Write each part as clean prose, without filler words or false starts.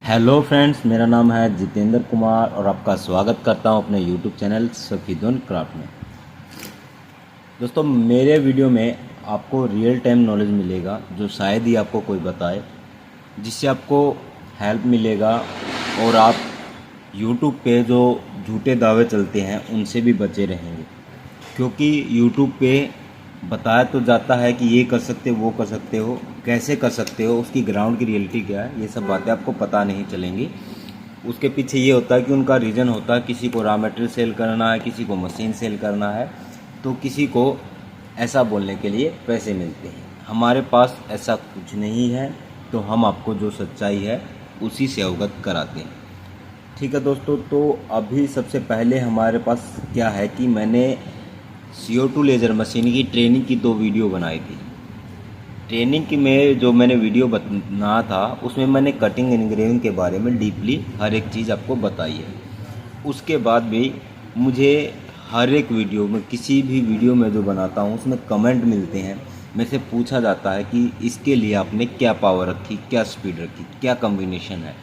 Hello friends, मेरा नाम है जितेंद्र कुमार और आपका स्वागत करता हूं अपने यूट्यूब चैनल सफीदुन क्राफ्ट में। दोस्तों, मेरे वीडियो में आपको रियल टाइम नॉलेज मिलेगा जो शायद ही आपको कोई बताए, जिससे आपको हेल्प मिलेगा और आप यूट्यूब पे जो झूठे दावे चलते हैं उनसे भी बचे रहेंगे। क्योंकि यूट्यूब पे बताया तो जाता है कि ये कर सकते हो, वो कर सकते हो, कैसे कर सकते हो, उसकी ग्राउंड की रियलिटी क्या है, ये सब बातें आपको पता नहीं चलेंगी। उसके पीछे ये होता है कि उनका रीज़न होता है, किसी को रॉ मटेरियल सेल करना है, किसी को मशीन सेल करना है, तो किसी को ऐसा बोलने के लिए पैसे मिलते हैं। हमारे पास ऐसा कुछ नहीं है, तो हम आपको जो सच्चाई है उसी से अवगत कराते हैं। ठीक है दोस्तों, तो अभी सबसे पहले हमारे पास क्या है कि मैंने CO2 लेज़र मशीन की ट्रेनिंग की 2 वीडियो बनाई थी। ट्रेनिंग की में जो मैंने वीडियो बना था उसमें मैंने कटिंग एनग्रेविंग के बारे में डीपली हर एक चीज़ आपको बताई है। उसके बाद भी मुझे हर एक वीडियो में, किसी भी वीडियो में जो बनाता हूँ उसमें कमेंट मिलते हैं, मेरे से पूछा जाता है कि इसके लिए आपने क्या पावर रखी, क्या स्पीड रखी, क्या कम्बिनेशन है।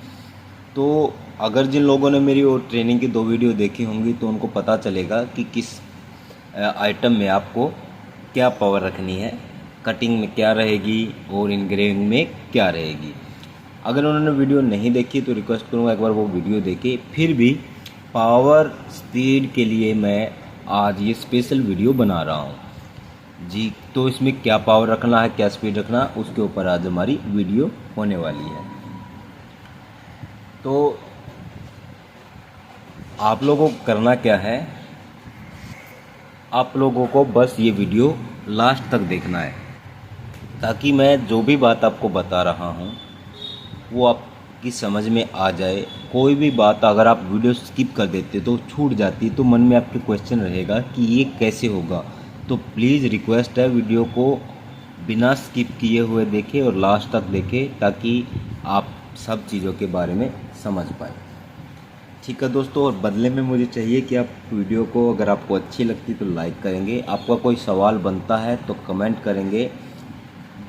तो अगर जिन लोगों ने मेरी वो ट्रेनिंग की 2 वीडियो देखी होंगी तो उनको पता चलेगा कि किस आइटम में आपको क्या पावर रखनी है, कटिंग में क्या रहेगी और इनग्रेविंग में क्या रहेगी। अगर उन्होंने वीडियो नहीं देखी तो रिक्वेस्ट करूँगा एक बार वो वीडियो देखें। फिर भी पावर स्पीड के लिए मैं आज ये स्पेशल वीडियो बना रहा हूँ जी। तो इसमें क्या पावर रखना है, क्या स्पीड रखना, उसके ऊपर आज हमारी वीडियो होने वाली है। तो आप लोगों को करना क्या है, आप लोगों को बस ये वीडियो लास्ट तक देखना है, ताकि मैं जो भी बात आपको बता रहा हूँ वो आपकी समझ में आ जाए। कोई भी बात अगर आप वीडियो स्किप कर देते तो छूट जाती, तो मन में आपके क्वेश्चन रहेगा कि ये कैसे होगा। तो प्लीज़ रिक्वेस्ट है, वीडियो को बिना स्किप किए हुए देखें और लास्ट तक देखें, ताकि आप सब चीज़ों के बारे में समझ पाए। ठीक है दोस्तों, और बदले में मुझे चाहिए कि आप वीडियो को, अगर आपको अच्छी लगती तो लाइक करेंगे, आपका कोई सवाल बनता है तो कमेंट करेंगे।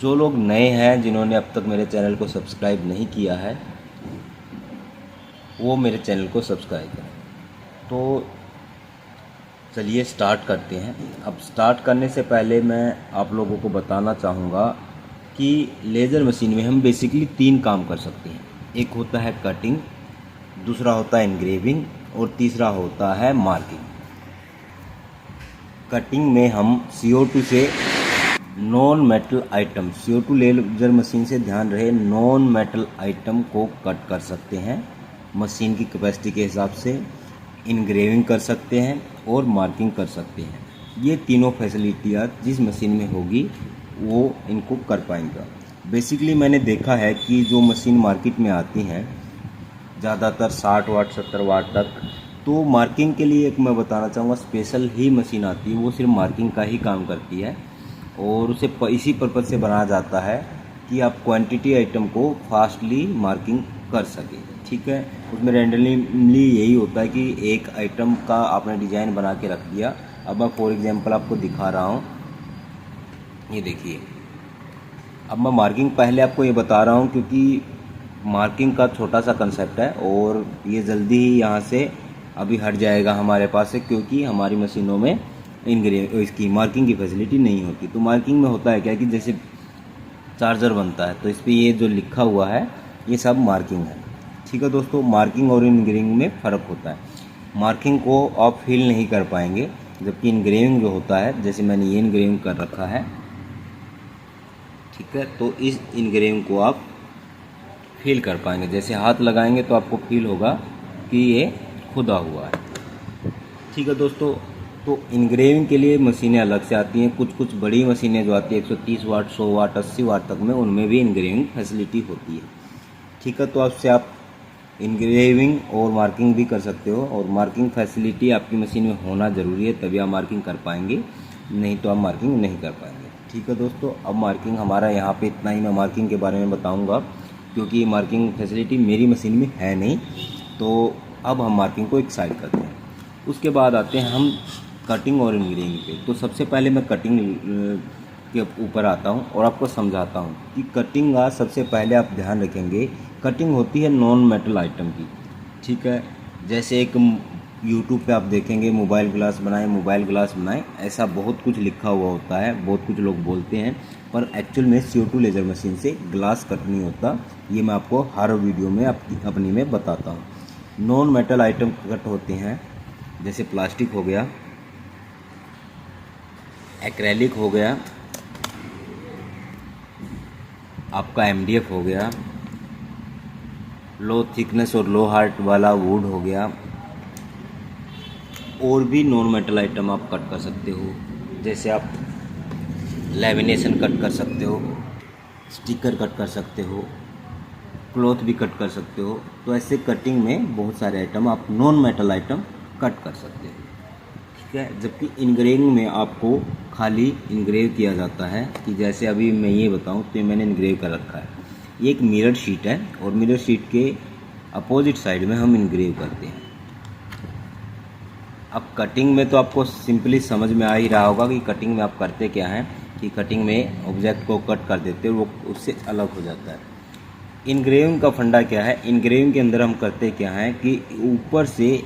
जो लोग नए हैं, जिन्होंने अब तक मेरे चैनल को सब्सक्राइब नहीं किया है, वो मेरे चैनल को सब्सक्राइब करें। तो चलिए स्टार्ट करते हैं। अब स्टार्ट करने से पहले मैं आप लोगों को बताना चाहूँगा कि लेज़र मशीन में हम बेसिकली 3 काम कर सकते हैं। एक होता है कटिंग, दूसरा होता है एनग्रेविंग और तीसरा होता है मार्किंग। कटिंग में हम CO2 से non metal atom, CO2 laser machine से ध्यान रहे, नॉन मेटल आइटम को कट कर सकते हैं मशीन की कैपेसिटी के हिसाब से, इनग्रेविंग कर सकते हैं और मार्किंग कर सकते हैं। ये तीनों फैसिलिटियाँ जिस मशीन में होगी वो इनको कर पाएंगे। बेसिकली मैंने देखा है कि जो मशीन मार्केट में आती हैं ज़्यादातर 60 वाट 70 वाट तक, तो मार्किंग के लिए एक मैं बताना चाहूँगा स्पेशल ही मशीन आती है, वो सिर्फ मार्किंग का ही काम करती है और उसे इसी पर्पज़ से बनाया जाता है कि आप क्वांटिटी आइटम को फास्टली मार्किंग कर सकें। ठीक है, उसमें रैंडमली यही होता है कि एक आइटम का आपने डिज़ाइन बना के रख दिया। अब मैं फॉर एग्जांपल आपको दिखा रहा हूँ, ये देखिए। अब मैं मार्किंग पहले आपको ये बता रहा हूँ क्योंकि मार्किंग का छोटा सा कंसेप्ट है और ये जल्दी ही यहाँ से अभी हट जाएगा हमारे पास से, क्योंकि हमारी मशीनों में इसकी मार्किंग की फैसिलिटी नहीं होती। तो मार्किंग में होता है क्या कि जैसे चार्जर बनता है तो इस पर ये जो लिखा हुआ है ये सब मार्किंग है। ठीक है दोस्तों, मार्किंग और इनग्रेविंग में फ़र्क होता है। मार्किंग को आप फील नहीं कर पाएंगे, जबकि इनग्रेविंग जो होता है, जैसे मैंने ये इनग्रेविंग कर रखा है, ठीक है, तो इस इनग्रेविंग को आप फील कर पाएंगे। जैसे हाथ लगाएंगे तो आपको फील होगा कि ये खुदा हुआ है। ठीक है दोस्तों, तो इनग्रेविंग के लिए मशीनें अलग से आती हैं। कुछ कुछ बड़ी मशीनें जो आती है 130 वाट 100 वाट 80 वाट तक में, उनमें भी इनग्रेविंग फैसिलिटी होती है। ठीक है, तो आपसे आप इनग्रेविंग और मार्किंग भी कर सकते हो, और मार्किंग फैसिलिटी आपकी मशीन में होना ज़रूरी है, तभी आप मार्किंग कर पाएंगे, नहीं तो आप मार्किंग नहीं कर पाएंगे। ठीक है दोस्तों, अब मार्किंग हमारा यहाँ पे इतना ही मैं मार्किंग के बारे में बताऊँगा, क्योंकि मार्किंग फैसिलिटी मेरी मशीन में है नहीं। तो अब हम मार्किंग को एक साइड करते हैं, उसके बाद आते हैं हम कटिंग और इनग्रेविंग पे। तो सबसे पहले मैं कटिंग के ऊपर आता हूँ और आपको समझाता हूँ कि कटिंग का सबसे पहले आप ध्यान रखेंगे, कटिंग होती है नॉन मेटल आइटम की, ठीक है। जैसे एक यूट्यूब पे आप देखेंगे मोबाइल ग्लास बनाएं, ऐसा बहुत कुछ लिखा हुआ होता है, बहुत कुछ लोग बोलते हैं, पर एक्चुअल में CO2 लेज़र मशीन से ग्लास कट नहीं होता। ये मैं आपको हर वीडियो में अपनी में बताता हूँ। नॉन मेटल आइटम कट होते हैं, जैसे प्लास्टिक हो गया, एक्रेलिक हो गया, आपका MDF हो गया, लो थिकनेस और लो हार्ट वाला वुड हो गया, और भी नॉन मेटल आइटम आप कट कर सकते हो। जैसे आप लेमिनेशन कट कर सकते हो, स्टिकर कट कर सकते हो, क्लॉथ भी कट कर सकते हो। तो ऐसे कटिंग में बहुत सारे आइटम आप नॉन मेटल आइटम कट कर सकते हो, ठीक है। जबकि इनग्रेविंग में आपको खाली इनग्रेव किया जाता है, कि जैसे अभी मैं ये बताऊं तो मैंने इनग्रेव कर रखा है। ये एक मिरर शीट है और मिरर शीट के अपोजिट साइड में हम इनग्रेव करते हैं। अब कटिंग में तो आपको सिंपली समझ में आ ही रहा होगा कि कटिंग में आप करते क्या हैं, कि कटिंग में ऑब्जेक्ट को कट कर देते हैं, वो उससे अलग हो जाता है। इनग्रेविंग का फंडा क्या है, इनग्रेविंग के अंदर हम करते क्या हैं कि ऊपर से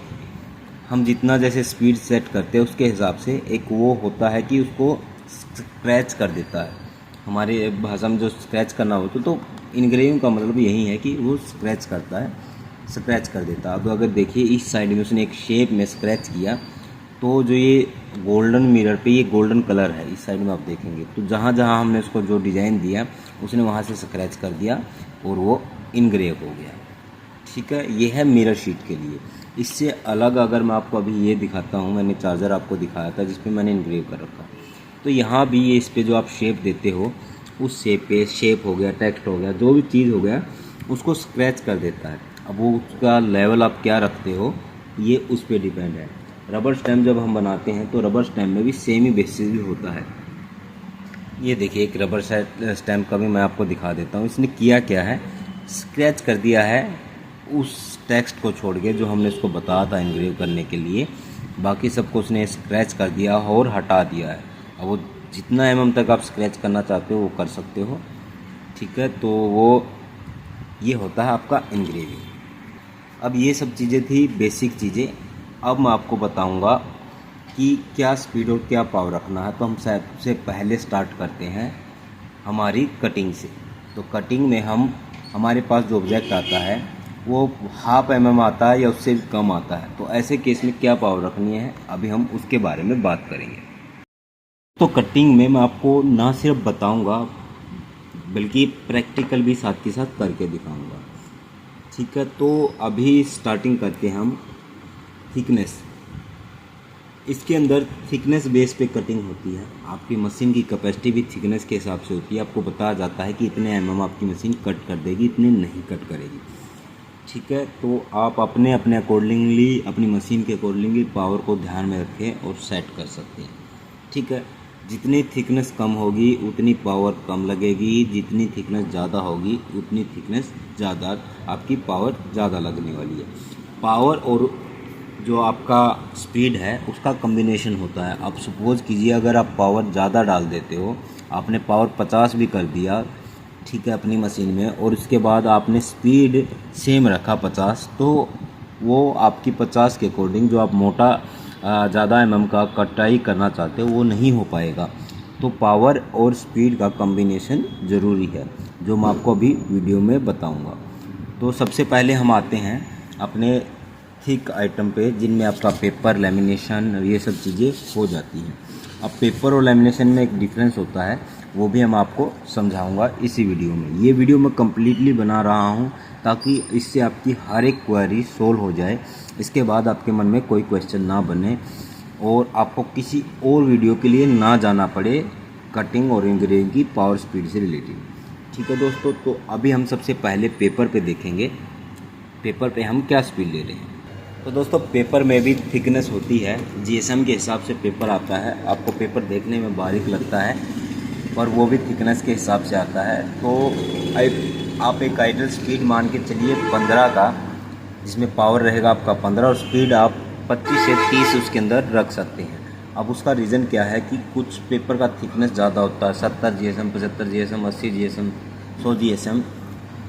हम जितना जैसे स्पीड सेट करते हैं उसके हिसाब से एक वो होता है कि उसको स्क्रैच कर देता है। हमारे भाषा में जो स्क्रैच करना होता तो इनग्रेविंग का मतलब यही है कि वो स्क्रैच करता है, स्क्रैच कर देता है। अब अगर देखिए इस साइड में उसने एक शेप में स्क्रैच किया, तो जो ये गोल्डन मिरर पे ये गोल्डन कलर है, इस साइड में आप देखेंगे तो जहाँ जहाँ हमने उसको जो डिज़ाइन दिया उसने वहाँ से स्क्रैच कर दिया और वो इनग्रेव हो गया, ठीक है। ये है मिरर शीट के लिए। इससे अलग अगर मैं आपको अभी ये दिखाता हूँ, मैंने चार्जर आपको दिखाया था जिस पे मैंने इनग्रेव कर रखा, तो यहाँ भी ये इस पर जो आप शेप देते हो उस शेप पे, शेप हो गया, टेक्स्ट हो गया, जो भी चीज़ हो गया उसको स्क्रैच कर देता है। अब वो उसका लेवल आप क्या रखते हो ये उस पर डिपेंड है। रबर स्टैम्प जब हम बनाते हैं तो रबर स्टैम्प में भी सेम ही बेसिस भी होता है। ये देखिए एक रबर स्टैम्प का भी मैं आपको दिखा देता हूँ। इसने किया क्या है, स्क्रैच कर दिया है उस टेक्स्ट को छोड़ के जो हमने इसको बताया था इनग्रेव करने के लिए, बाकी सबको उसने स्क्रैच कर दिया और हटा दिया है। अब वो जितना mm तक आप स्क्रैच करना चाहते हो वो कर सकते हो, ठीक है। तो वो ये होता है आपका इनग्रेविंग। अब ये सब चीज़ें थी बेसिक चीज़ें। अब मैं आपको बताऊंगा कि क्या स्पीड और क्या पावर रखना है। तो हम सबसे पहले स्टार्ट करते हैं हमारी कटिंग से। तो कटिंग में हमारे पास जो ऑब्जेक्ट आता है वो 1/2 mm आता है या उससे भी कम आता है, तो ऐसे केस में क्या पावर रखनी है अभी हम उसके बारे में बात करेंगे। तो कटिंग में मैं आपको ना सिर्फ बताऊंगा बल्कि प्रैक्टिकल भी साथ के साथ करके दिखाऊंगा, ठीक है। तो अभी स्टार्टिंग करते हैं हम थिकनेस। इसके अंदर थिकनेस बेस पे कटिंग होती है। आपकी मशीन की कैपेसिटी भी थिकनेस के हिसाब से होती है। आपको बताया जाता है कि इतने mm आपकी मशीन कट कर देगी, इतने नहीं कट करेगी, ठीक है। तो आप अपने अपने अकॉर्डिंगली, अपनी मशीन के अकॉर्डिंगली पावर को ध्यान में रखें और सेट कर सकते हैं, ठीक है। जितनी थिकनेस कम होगी उतनी पावर कम लगेगी, जितनी थिकनेस ज़्यादा होगी उतनी थिकनेस ज़्यादा, आपकी पावर ज़्यादा लगने वाली है। पावर और जो आपका स्पीड है उसका कॉम्बिनेशन होता है। आप सपोज़ कीजिए अगर आप पावर ज़्यादा डाल देते हो, आपने पावर 50 भी कर दिया, ठीक है, अपनी मशीन में, और उसके बाद आपने स्पीड सेम रखा 50, तो वो आपकी 50 के अकॉर्डिंग जो आप मोटा ज़्यादा mm का कटाई करना चाहते हो वो नहीं हो पाएगा। तो पावर और स्पीड का कॉम्बिनेशन ज़रूरी है, जो मैं आपको अभी वीडियो में बताऊंगा। तो सबसे पहले हम आते हैं अपने थिक आइटम पे, जिनमें आपका पेपर, लेमिनेशन, ये सब चीज़ें हो जाती हैं। अब पेपर और लेमिनेशन में एक डिफरेंस होता है, वो भी हम आपको समझाऊंगा इसी वीडियो में। ये वीडियो मैं कम्प्लीटली बना रहा हूँ ताकि इससे आपकी हर एक क्वेरी सोल्व हो जाए। इसके बाद आपके मन में कोई क्वेश्चन ना बने और आपको किसी और वीडियो के लिए ना जाना पड़े कटिंग और एंग्रेविंग की पावर स्पीड से रिलेटेड, ठीक है दोस्तों। तो अभी हम सबसे पहले पेपर पे देखेंगे, पेपर पे हम क्या स्पीड ले रहे हैं। तो दोस्तों पेपर में भी थिकनेस होती है, GSM के हिसाब से पेपर आता है। आपको पेपर देखने में बारीक लगता है पर वो भी थिकनेस के हिसाब से आता है। तो आप एक आइडल स्पीड मान के चलिए 15 का, जिसमें पावर रहेगा आपका 15 और स्पीड आप 25 से 30 उसके अंदर रख सकते हैं। अब उसका रीज़न क्या है कि कुछ पेपर का थिकनेस ज़्यादा होता है, 70 GSM, 75 GSM, 80 GSM, 100 GSM,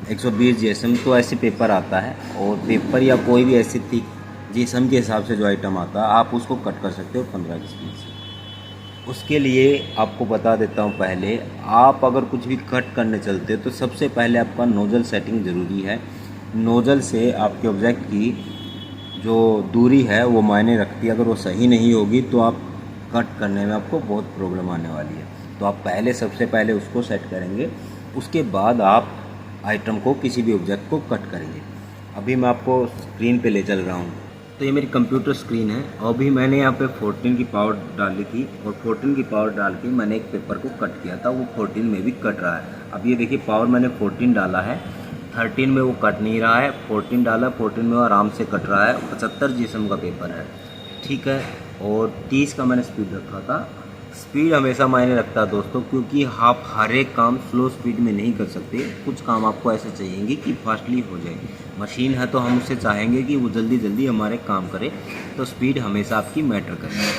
120 GSM, तो ऐसे पेपर आता है। और पेपर या कोई भी ऐसी थिक GSM के हिसाब से जो आइटम आता है आप उसको कट कर सकते हो 15 की स्पीड से। उसके लिए आपको बता देता हूँ, पहले आप अगर कुछ भी कट करने चलते हो तो सबसे पहले आपका नोज़ल सेटिंग ज़रूरी है। नोज़ल से आपके ऑब्जेक्ट की जो दूरी है वो मायने रखती है। अगर वो सही नहीं होगी तो आप कट करने में आपको बहुत प्रॉब्लम आने वाली है। तो आप पहले सबसे पहले उसको सेट करेंगे, उसके बाद आप आइटम को, किसी भी ऑब्जेक्ट को कट करेंगे। अभी मैं आपको स्क्रीन पे ले चल रहा हूँ। तो ये मेरी कंप्यूटर स्क्रीन है और अभी मैंने यहाँ पे 14 की पावर डाली थी और 14 की पावर डाल के मैंने एक पेपर को कट किया था, वो 14 में भी कट रहा है। अब ये देखिए पावर मैंने 14 डाला है, 13 में वो कट नहीं रहा है, 14 डाला, 14 में वो आराम से कट रहा है। 75 GSM का पेपर है, ठीक है। और 30 का मैंने स्पीड रखा था। स्पीड हमेशा मायने रखता है दोस्तों, क्योंकि आप हर एक काम स्लो स्पीड में नहीं कर सकते। कुछ काम आपको ऐसे चाहिएंगे कि फास्टली हो जाए। मशीन है तो हम उससे चाहेंगे कि वो जल्दी जल्दी हमारे काम करे, तो स्पीड हमेशा आपकी मैटर करती है,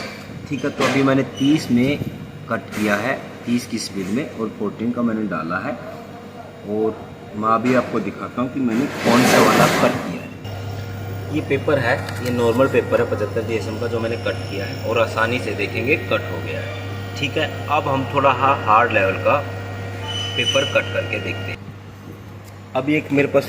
ठीक है। तो अभी मैंने 30 में कट किया है, 30 की स्पीड में, और 14 का मैंने डाला है। और मैं अभी आपको दिखाता हूँ कि मैंने कौन सा वाला कट किया है। ये पेपर है, ये नॉर्मल पेपर है 75 GSM का, जो मैंने कट किया है और आसानी से देखेंगे कट हो गया है, ठीक है। अब हम थोड़ा हार्ड लेवल का पेपर कट करके देखते हैं। अब ये एक मेरे पास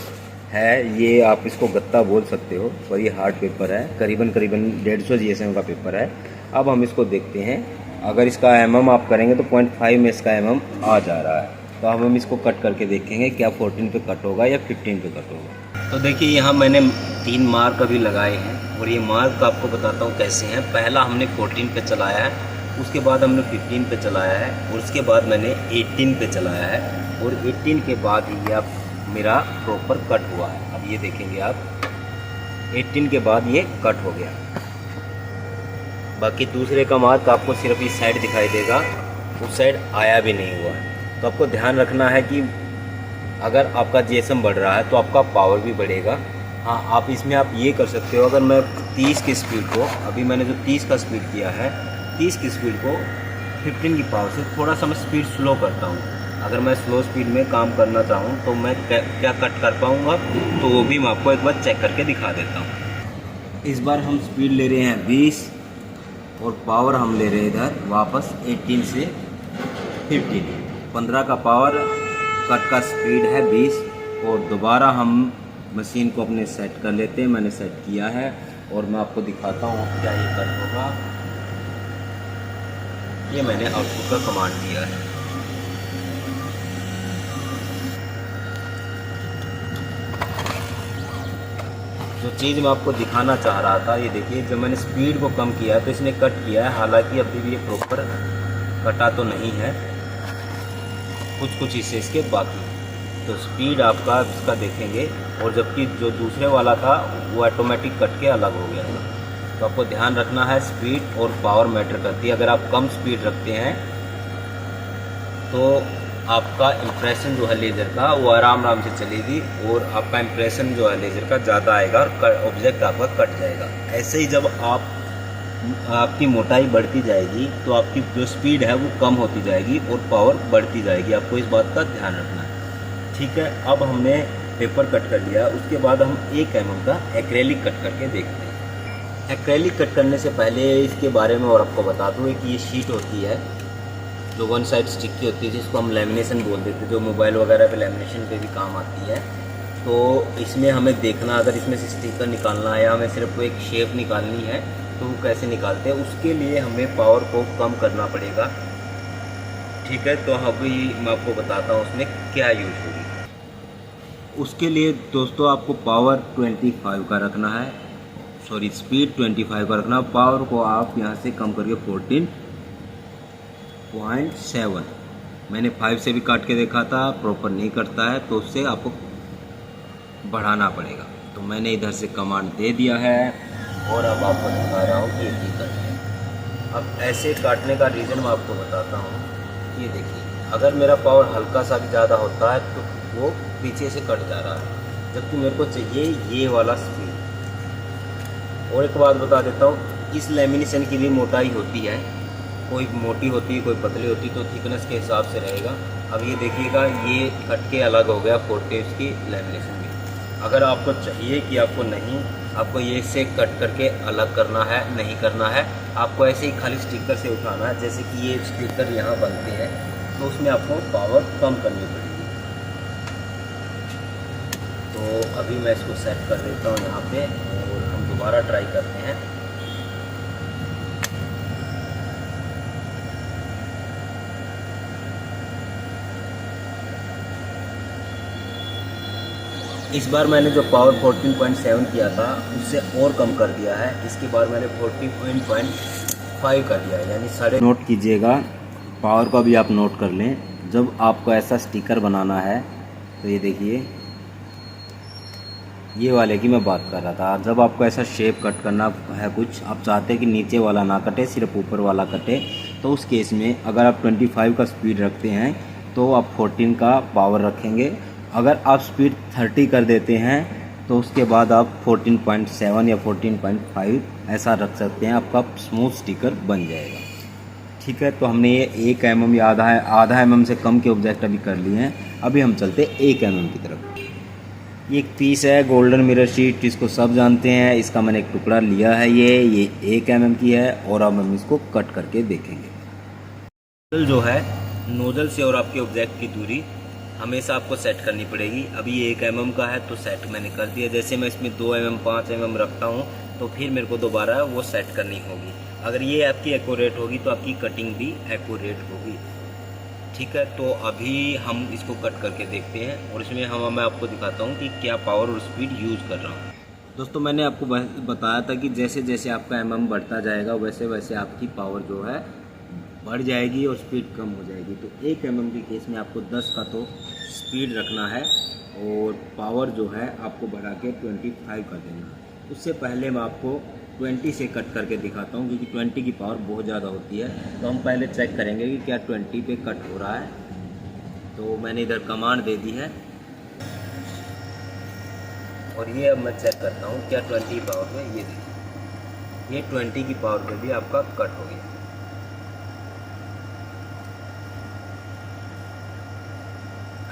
है, ये आप इसको गत्ता बोल सकते हो, और ये हार्ड पेपर है, करीबन 150 GSM का पेपर है। अब हम इसको देखते हैं। अगर इसका mm आप करेंगे तो 0.5 में इसका mm आ जा रहा है। तो अब हम इसको कट करके देखेंगे क्या 14 पे कट होगा या 15 पे कट होगा। तो देखिए यहाँ मैंने 3 मार्क अभी लगाए हैं और ये मार्क आपको बताता हूँ कैसे हैं। पहला हमने 14 पे चलाया है, उसके बाद हमने 15 पे चलाया है, और उसके बाद मैंने 18 पे चलाया है, और 18 के बाद ही अब मेरा प्रॉपर कट हुआ है। अब ये देखेंगे आप, 18 के बाद ये कट हो गया। बाकी दूसरे का मार्क आपको सिर्फ इस साइड दिखाई देगा, उस साइड आया भी नहीं हुआ है। तो आपको ध्यान रखना है कि अगर आपका GSM बढ़ रहा है तो आपका पावर भी बढ़ेगा। हाँ, आप इसमें आप ये कर सकते हो, अगर मैं 30 की स्पीड को, अभी मैंने जो 30 का स्पीड किया है, 30 की स्पीड को 15 की पावर से थोड़ा सा मैं स्पीड स्लो करता हूँ। अगर मैं स्लो स्पीड में काम करना चाहूँ तो मैं क्या कट कर पाऊँगा, तो वो भी मैं आपको एक बार चेक करके दिखा देता हूँ। इस बार हम स्पीड ले रहे हैं 20 और पावर हम ले रहे हैं इधर वापस 18 से 15। 15 का पावर, कट का स्पीड है 20, और दोबारा हम मशीन को अपने सेट कर लेते हैं। मैंने सेट किया है और मैं आपको दिखाता हूँ क्या ये कट होगा। ये मैंने आउटपुट का कमांड दिया है। जो चीज़ मैं आपको दिखाना चाह रहा था, ये देखिए, जब मैंने स्पीड को कम किया तो इसने कट किया है। हालांकि अभी भी ये प्रॉपर कटा तो नहीं है, कुछ हिस्से इसके बाकी। तो स्पीड आपका इसका देखेंगे, और जबकि जो दूसरे वाला था वो ऑटोमेटिक कट के अलग हो गया था। तो आपको ध्यान रखना है, स्पीड और पावर मैटर करती है। अगर आप कम स्पीड रखते हैं तो आपका इम्प्रेशन जो है लेज़र का वो आराम से चलेगी, और आपका इम्प्रेशन जो है लेज़र का ज़्यादा आएगा और ऑब्जेक्ट आपका कट जाएगा। ऐसे ही जब आपकी मोटाई बढ़ती जाएगी तो आपकी जो स्पीड है वो कम होती जाएगी और पावर बढ़ती जाएगी। आपको इस बात का ध्यान रखना है, ठीक है। अब हमने पेपर कट कर लिया, उसके बाद हम 1 mm का एक्रेलिक कट करके देखते हैं। एक्रेलिक कट करने से पहले इसके बारे में और आपको बता दूँ कि ये शीट होती है जो वन साइड स्टिकी होती है, जिसको हम लेमिनेशन बोल देते हैं, जो मोबाइल वगैरह पे लेमिनेशन पे भी काम आती है। तो इसमें हमें देखना, अगर इसमें से स्टिकर निकालना है या हमें सिर्फ एक शेप निकालनी है तो वो कैसे निकालते हैं, उसके लिए हमें पावर को कम करना पड़ेगा, ठीक है। तो अभी मैं आपको बताता हूँ उसमें क्या यूज होगी। उसके लिए दोस्तों आपको पावर 25 का रखना है, सॉरी स्पीड 25 का रखना। पावर को आप यहाँ से कम करके 14.7, मैंने 5 से भी काट के देखा था, प्रॉपर नहीं करता है, तो उससे आपको बढ़ाना पड़ेगा। तो मैंने इधर से कमांड दे दिया है और अब आपको दिखा रहा हूँ कि ये कट है। अब ऐसे काटने का रीज़न मैं आपको बताता हूँ। ये देखिए, अगर मेरा पावर हल्का सा भी ज़्यादा होता है तो वो पीछे से कट जा रहा है, जबकि मेरे को चाहिए ये वाला स्पीड। और एक बात बता देता हूँ, इस लेमिनेशन की भी मोटाई होती है, कोई मोटी होती है कोई पतली होती है, तो थिकनेस के हिसाब से रहेगा। अब ये देखिएगा ये कट के अलग हो गया 4 टेप्स की लेमिनेशन भी। अगर आपको चाहिए कि आपको नहीं, आपको ये से कट करके अलग करना है, नहीं करना है, आपको ऐसे ही खाली स्टिकर से उठाना है, जैसे कि ये स्टिकर यहाँ बनते हैं तो उसमें आपको पावर कम करनी पड़ेगी। तो अभी मैं इसको सेट कर देता हूँ यहाँ पे और हम दोबारा ट्राई करते हैं। इस बार मैंने जो पावर 14.7 किया था उससे और कम कर दिया है। इसके बाद मैंने 14.5 कर दिया है, यानी साढ़े। नोट कीजिएगा, पावर का भी आप नोट कर लें। जब आपको ऐसा स्टिकर बनाना है तो ये देखिए, ये वाले की मैं बात कर रहा था। जब आपको ऐसा शेप कट करना है, कुछ आप चाहते हैं कि नीचे वाला ना कटे सिर्फ ऊपर वाला कटे, तो उस केस में अगर आप 25 का स्पीड रखते हैं तो आप 14 का पावर रखेंगे। अगर आप स्पीड 30 कर देते हैं तो उसके बाद आप 14.7 या 14.5 ऐसा रख सकते हैं, आपका स्मूथ स्टिकर बन जाएगा। ठीक है, तो हमने ये 1 mm या आधा mm से कम के ऑब्जेक्ट अभी कर लिए हैं। अभी हम चलते 1 mm की तरफ। ये एक पीस है गोल्डन मिरर शीट, जिसको सब जानते हैं। इसका मैंने एक टुकड़ा लिया है, ये 1 mm की है और अब हम इसको कट करके देखेंगे। नोजल जो है, नोजल से और आपके ऑब्जेक्ट की दूरी हमेशा आपको सेट करनी पड़ेगी। अभी ये 1 mm का है तो सेट मैंने कर दिया। जैसे मैं इसमें 2 mm 5 mm रखता हूँ तो फिर मेरे को दोबारा वो सेट करनी होगी। अगर ये आपकी एक्यूरेट होगी तो आपकी कटिंग भी एक्यूरेट होगी। ठीक है, तो अभी हम इसको कट करके देखते हैं और इसमें मैं आपको दिखाता हूँ कि क्या पावर और स्पीड यूज़ कर रहा हूँ। दोस्तों, मैंने आपको बताया था कि जैसे जैसे आपका mm बढ़ता जाएगा वैसे वैसे आपकी पावर जो है बढ़ जाएगी और स्पीड कम हो जाएगी। तो 1 mm के केस में आपको 10 का तो स्पीड रखना है और पावर जो है आपको बढ़ा के 25 कर देना है। उससे पहले मैं आपको 20 से कट करके दिखाता हूँ, क्योंकि 20 की पावर बहुत ज़्यादा होती है। तो हम पहले चेक करेंगे कि क्या 20 पे कट हो रहा है। तो मैंने इधर कमांड दे दी है और ये अब मैं चेक करता हूँ क्या 20 पावर में, ये देखिए ये 20 की पावर पे भी आपका कट हो गया।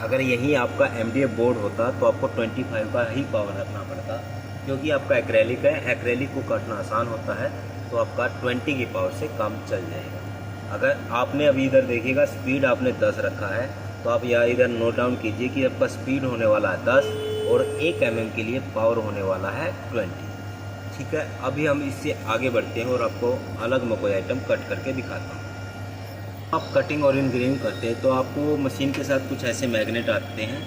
अगर यही आपका MDF बोर्ड होता तो आपको 25 का ही पावर रखना पड़ता, क्योंकि आपका एक्रेलिक है, एक्रेलिक को काटना आसान होता है, तो आपका 20 की पावर से काम चल जाएगा। अगर आपने अभी इधर देखिएगा स्पीड आपने 10 रखा है, तो आप यहाँ इधर नोट डाउन कीजिए कि आपका स्पीड होने वाला है 10 और 1 mm के लिए पावर होने वाला है 20। ठीक है, अभी हम इससे आगे बढ़ते हैं और आपको अलग में कोई आइटम कट करके दिखाता हूँ। आप कटिंग और इनग्रेविंग करते हैं तो आपको मशीन के साथ कुछ ऐसे मैग्नेट आते हैं।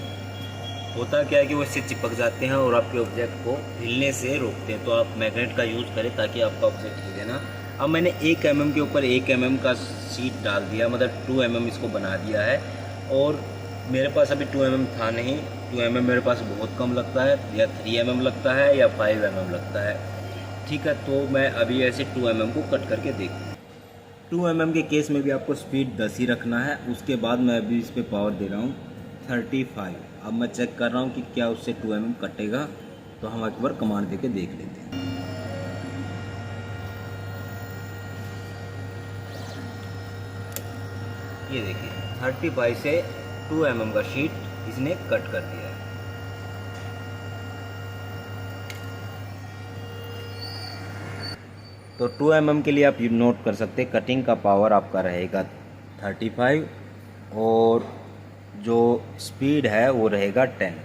होता क्या है कि वो इससे चिपक जाते हैं और आपके ऑब्जेक्ट को हिलने से रोकते हैं। तो आप मैग्नेट का यूज़ करें ताकि आपका ऑब्जेक्ट हिले ना। अब मैंने 1 mm के ऊपर 1 mm का शीट डाल दिया, मतलब 2 mm इसको बना दिया है। और मेरे पास अभी 2 mm था नहीं, 2 mm मेरे पास बहुत कम लगता है, या 3 mm लगता है या 5 mm लगता है। ठीक है, तो मैं अभी ऐसे 2 mm को कट करके देखता हूँ। 2 mm के केस में भी आपको स्पीड 10 ही रखना है। उसके बाद मैं अभी इस पर पावर दे रहा हूँ 35। अब मैं चेक कर रहा हूँ कि क्या उससे 2 mm कटेगा, तो हम एक बार कमांड देके देख लेते हैं। ये देखिए 35 से 2 mm का शीट इसने कट कर दिया है। तो 2 mm के लिए आप नोट कर सकते हैं कटिंग का पावर आपका रहेगा 35 और जो स्पीड है वो रहेगा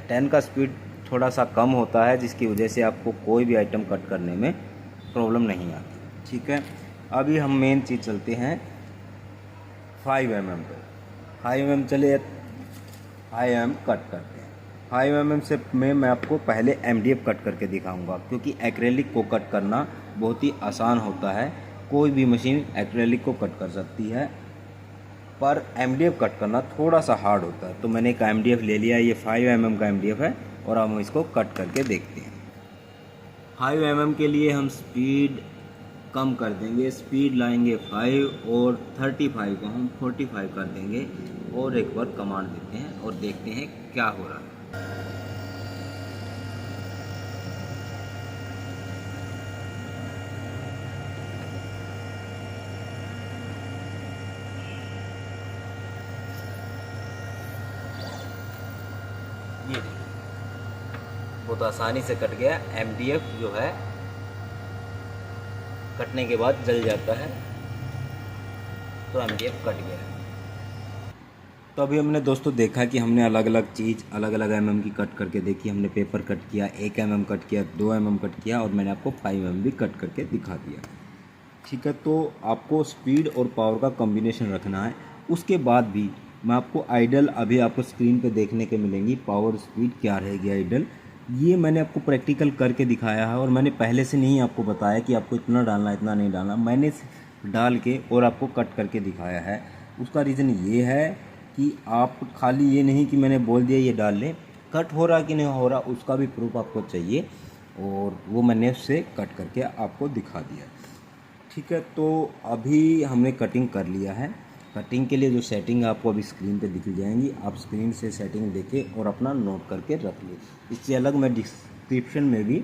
10 का स्पीड थोड़ा सा कम होता है, जिसकी वजह से आपको कोई भी आइटम कट करने में प्रॉब्लम नहीं आती। ठीक है, अभी हम मेन चीज़ चलते हैं 5 mm पे। 5 mm चले 5 mm कट करते हैं। 5 mm से मैं आपको पहले MDF कट करके दिखाऊंगा, क्योंकि एक्रेलिक को कट करना बहुत ही आसान होता है। कोई भी मशीन एक्रेलिक को कट कर सकती है, पर MDF कट करना थोड़ा सा हार्ड होता है। तो मैंने एक MDF ले लिया, ये 5 mm का MDF है और हम इसको कट करके देखते हैं। 5 mm के लिए हम स्पीड कम कर देंगे, स्पीड लाएंगे 5 और 35 को हम 45 कर देंगे और एक बार कमांड देते हैं और देखते हैं क्या हो रहा है। ये देखिए बहुत आसानी से कट गया। MDF जो है कटने के बाद जल जाता है, तो MDF कट गया है। तो अभी हमने दोस्तों देखा कि हमने अलग अलग चीज़ अलग अलग mm की कट करके देखी। हमने पेपर कट किया, 1 mm कट किया, 2 mm कट किया, और मैंने आपको 5 mm भी कट करके दिखा दिया। ठीक है, तो आपको स्पीड और पावर का कॉम्बिनेशन रखना है। उसके बाद भी मैं आपको आइडल अभी आपको स्क्रीन पे देखने के मिलेंगी, पावर स्पीड क्या रहेगी आइडल, ये मैंने आपको प्रैक्टिकल करके दिखाया है। और मैंने पहले से नहीं आपको बताया कि आपको इतना डालना इतना नहीं डालना, मैंने डाल के और आपको कट करके दिखाया है। उसका रीज़न ये है कि आप खाली ये नहीं कि मैंने बोल दिया ये डाल लें, कट हो रहा कि नहीं हो रहा उसका भी प्रूफ आपको चाहिए, और वो मैंने उससे कट करके आपको दिखा दिया। ठीक है, तो अभी हमने कटिंग कर लिया है। कटिंग के लिए जो सेटिंग आपको अभी स्क्रीन पे दिख जाएंगी, आप स्क्रीन से सेटिंग देखें और अपना नोट करके रख लें। इससे अलग मैं डिस्क्रिप्शन में भी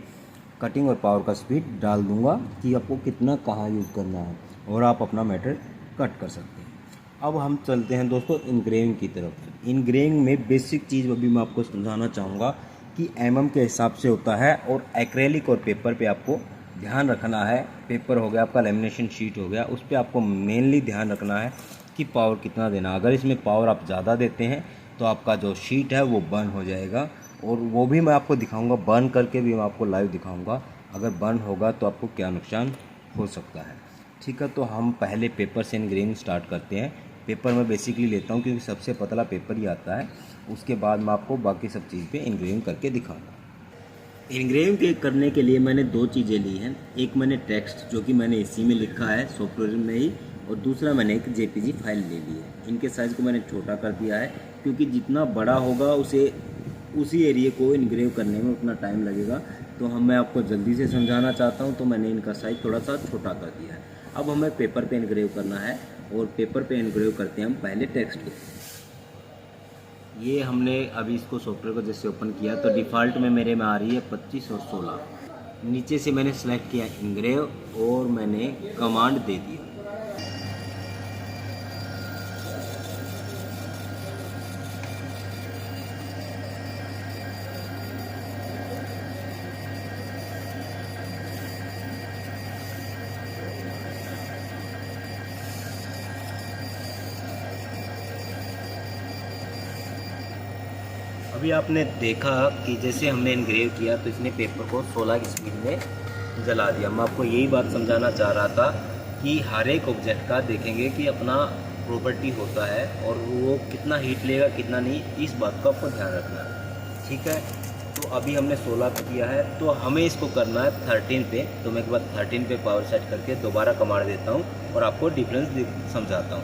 कटिंग और पावर का स्पीड डाल दूंगा कि आपको कितना कहाँ यूज़ करना है, और आप अपना मैटर कट कर सकते हैं। अब हम चलते हैं दोस्तों इनग्रेविंग की तरफ। इनग्रेविंग में बेसिक चीज़ अभी मैं आपको समझाना चाहूँगा कि mm के हिसाब से होता है, और एक्रेलिक और पेपर पे आपको ध्यान रखना है। पेपर हो गया आपका, लेमिनेशन शीट हो गया, उस पर आपको मेनली ध्यान रखना है कि पावर कितना देना। अगर इसमें पावर आप ज़्यादा देते हैं तो आपका जो शीट है वो बर्न हो जाएगा, और वो भी मैं आपको दिखाऊंगा, बर्न करके भी मैं आपको लाइव दिखाऊंगा अगर बर्न होगा तो आपको क्या नुकसान हो सकता है। ठीक है, तो हम पहले पेपर से इनग्रेविंग स्टार्ट करते हैं। पेपर मैं बेसिकली लेता हूँ क्योंकि सबसे पतला पेपर ही आता है। उसके बाद मैं आपको बाकी सब चीज़ पे इनग्रेविंग करके दिखाऊंगा। इनग्रेविंग करने के लिए मैंने 2 चीज़ें ली हैं। एक मैंने टेक्स्ट जो कि मैंने इसी में लिखा है सॉफ्टवेयर में ही, और दूसरा मैंने एक JPG फाइल ले ली है। इनके साइज़ को मैंने छोटा कर दिया है क्योंकि जितना बड़ा होगा उसी एरिया को इनग्रेव करने में उतना टाइम लगेगा। तो मैं आपको जल्दी से समझाना चाहता हूँ, तो मैंने इनका साइज़ थोड़ा सा छोटा कर दिया है। अब हमें पेपर पे इनग्रेव करना है, और पेपर पे इनग्रेव करते हैं हम पहले टेक्स्ट को। ये हमने अभी इसको सॉफ्टवेयर को जैसे ओपन किया तो डिफ़ॉल्ट में मेरे में आ रही है 25 और 16। नीचे से मैंने सेलेक्ट किया इनग्रेव, और मैंने कमांड दे दिया। अभी आपने देखा कि जैसे हमने इनग्रेव किया तो इसने पेपर को 16 की स्पीड में जला दिया। मैं आपको यही बात समझाना चाह रहा था कि हर एक ऑब्जेक्ट का देखेंगे कि अपना प्रॉपर्टी होता है, और वो कितना हीट लेगा कितना नहीं, इस बात का आपको ध्यान रखना है। ठीक है, तो अभी हमने 16 पे किया है, तो हमें इसको करना है 13 पे। तो मैं एक बार 13 पे पावर सेट करके दोबारा कमांड देता हूँ और आपको डिफरेंस समझाता हूँ।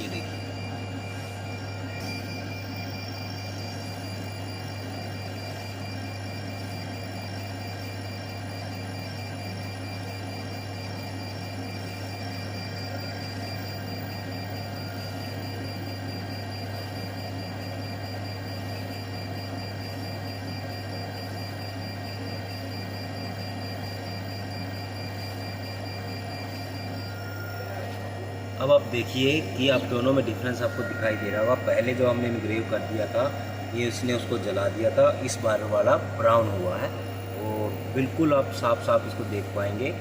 ये देखिए, अब आप देखिए कि आप दोनों में डिफरेंस आपको दिखाई दे रहा होगा। पहले जो हमने इनग्रेव कर दिया था ये इसने उसको जला दिया था, इस बार वाला ब्राउन हुआ है, और बिल्कुल आप साफ साफ इसको देख पाएंगे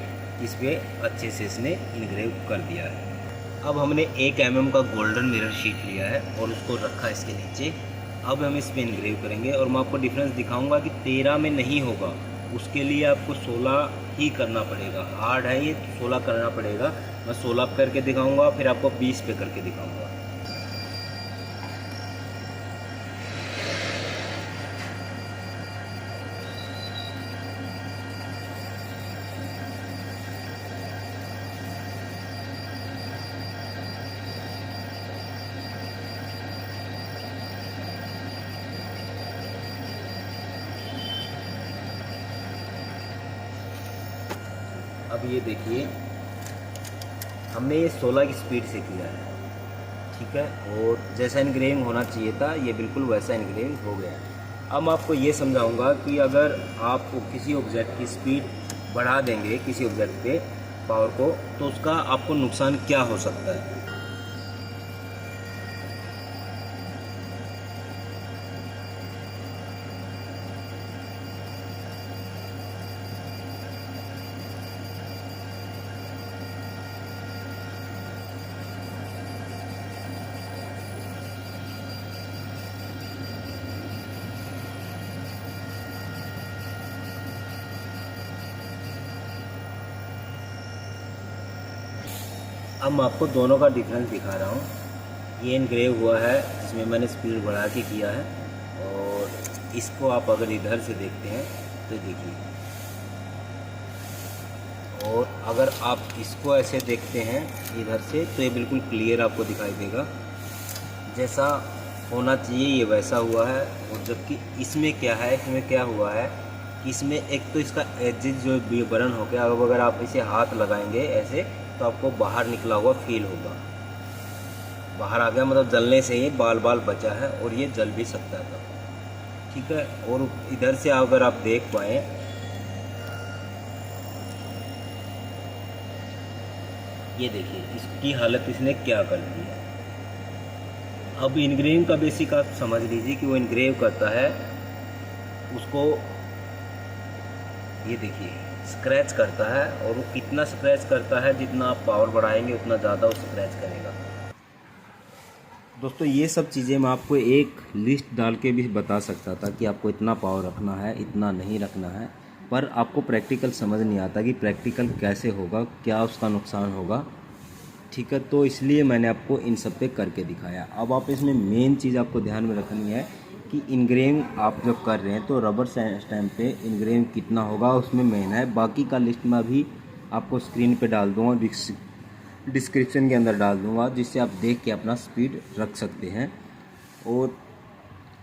इस पर अच्छे से इसने इनग्रेव कर दिया है। अब हमने 1 mm का गोल्डन मिरर शीट लिया है और उसको रखा इसके नीचे। अब हम इस पर इनग्रेव करेंगे, और मैं आपको डिफरेंस दिखाऊंगा कि 13 में नहीं होगा, उसके लिए आपको 16 ही करना पड़ेगा। हार्ड है ये, 16 करना पड़ेगा। मैं 16 पे करके दिखाऊंगा, फिर आपको 20 पे करके दिखाऊंगा। अब ये देखिए हमने ये 16 की स्पीड से किया है। ठीक है, और जैसा इनग्रेविंग होना चाहिए था ये बिल्कुल वैसा इनग्रेविंग हो गया है। अब मैं आपको ये समझाऊंगा कि अगर आप किसी ऑब्जेक्ट की स्पीड बढ़ा देंगे किसी ऑब्जेक्ट पे पावर को, तो उसका आपको नुकसान क्या हो सकता है। अब मैं आपको दोनों का डिफरेंस दिखा रहा हूँ। ये इनग्रेव हुआ है जिसमें मैंने स्पीड बढ़ा के किया है, और इसको आप अगर इधर से देखते हैं तो देखिए, और अगर आप इसको ऐसे देखते हैं इधर से तो ये बिल्कुल क्लियर आपको दिखाई देगा। जैसा होना चाहिए ये वैसा हुआ है। और जबकि इसमें क्या है, इसमें क्या हुआ है कि इसमें एक तो इसका एजेस जो बर्न हो गया, अब अगर आप इसे हाथ लगाएंगे ऐसे तो आपको बाहर निकला हुआ फील होगा, बाहर आ गया, मतलब जलने से ये बाल बाल बचा है, और ये जल भी सकता था। ठीक है। और इधर से अगर आप देख पाए, ये देखिए इसकी हालत इसने क्या कर दी है। अब इनग्रेव का बेसिक आप समझ लीजिए कि वो इनग्रेव करता है उसको, ये देखिए स्क्रैच करता है, और वो कितना स्क्रैच करता है, जितना आप पावर बढ़ाएंगे उतना ज़्यादा वो स्क्रैच करेगा। दोस्तों ये सब चीज़ें मैं आपको एक लिस्ट डाल के भी बता सकता था कि आपको इतना पावर रखना है, इतना नहीं रखना है, पर आपको प्रैक्टिकल समझ नहीं आता कि प्रैक्टिकल कैसे होगा, क्या उसका नुकसान होगा। ठीक है, तो इसलिए मैंने आपको इन सब पे करके दिखाया। अब आप इसमें मेन चीज़ आपको ध्यान में रखनी है कि इनग्रेविंग आप जब कर रहे हैं तो रबर स्टैम्प पे इनग्रेविंग कितना होगा उसमें मेन है। बाकी का लिस्ट मैं भी आपको स्क्रीन पे डाल दूँगा, डिस्क्रिप्शन के अंदर डाल दूँगा, जिससे आप देख के अपना स्पीड रख सकते हैं, और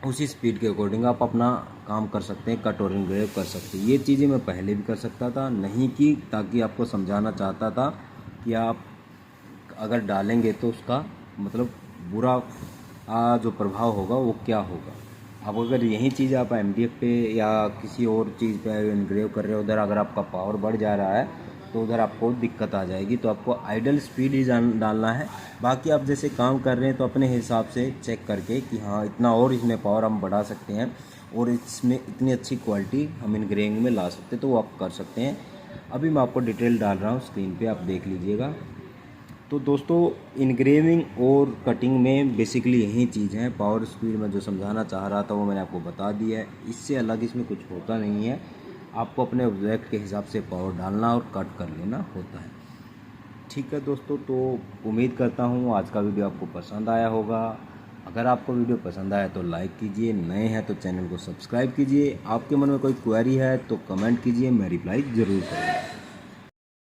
उसी स्पीड के अकॉर्डिंग आप अपना काम कर सकते हैं, कट और इनग्रेव कर सकते हैं। ये चीज़ें मैं पहले भी कर सकता था, नहीं की ताकि आपको समझाना चाहता था कि आप अगर डालेंगे तो उसका मतलब बुरा जो प्रभाव होगा वो क्या होगा। अब अगर यही चीज़ आप MDF पे या किसी और चीज़ पे इनग्रेव कर रहे हो, उधर अगर आपका पावर बढ़ जा रहा है तो उधर आपको दिक्कत आ जाएगी। तो आपको आइडल स्पीड ही डालना है। बाकी आप जैसे काम कर रहे हैं तो अपने हिसाब से चेक करके कि हाँ इतना और इसमें पावर हम बढ़ा सकते हैं और इसमें इतनी अच्छी क्वालिटी हम इनग्रेविंग में ला सकते हैं, तो वो आप कर सकते हैं। अभी मैं आपको डिटेल डाल रहा हूँ स्क्रीन पे, आप देख लीजिएगा। तो दोस्तों इनग्रेविंग और कटिंग में बेसिकली यही चीज़ है। पावर स्पीड में जो समझाना चाह रहा था वो मैंने आपको बता दिया है। इससे अलग इसमें कुछ होता नहीं है। आपको अपने ऑब्जेक्ट के हिसाब से पावर डालना और कट कर लेना होता है। ठीक है दोस्तों, तो उम्मीद करता हूँ आज का वीडियो आपको पसंद आया होगा। अगर आपको वीडियो पसंद आया तो लाइक कीजिए, नए हैं तो चैनल को सब्सक्राइब कीजिए। आपके मन में कोई क्वेरी है तो कमेंट कीजिए, मैं रिप्लाई ज़रूर करूँगा।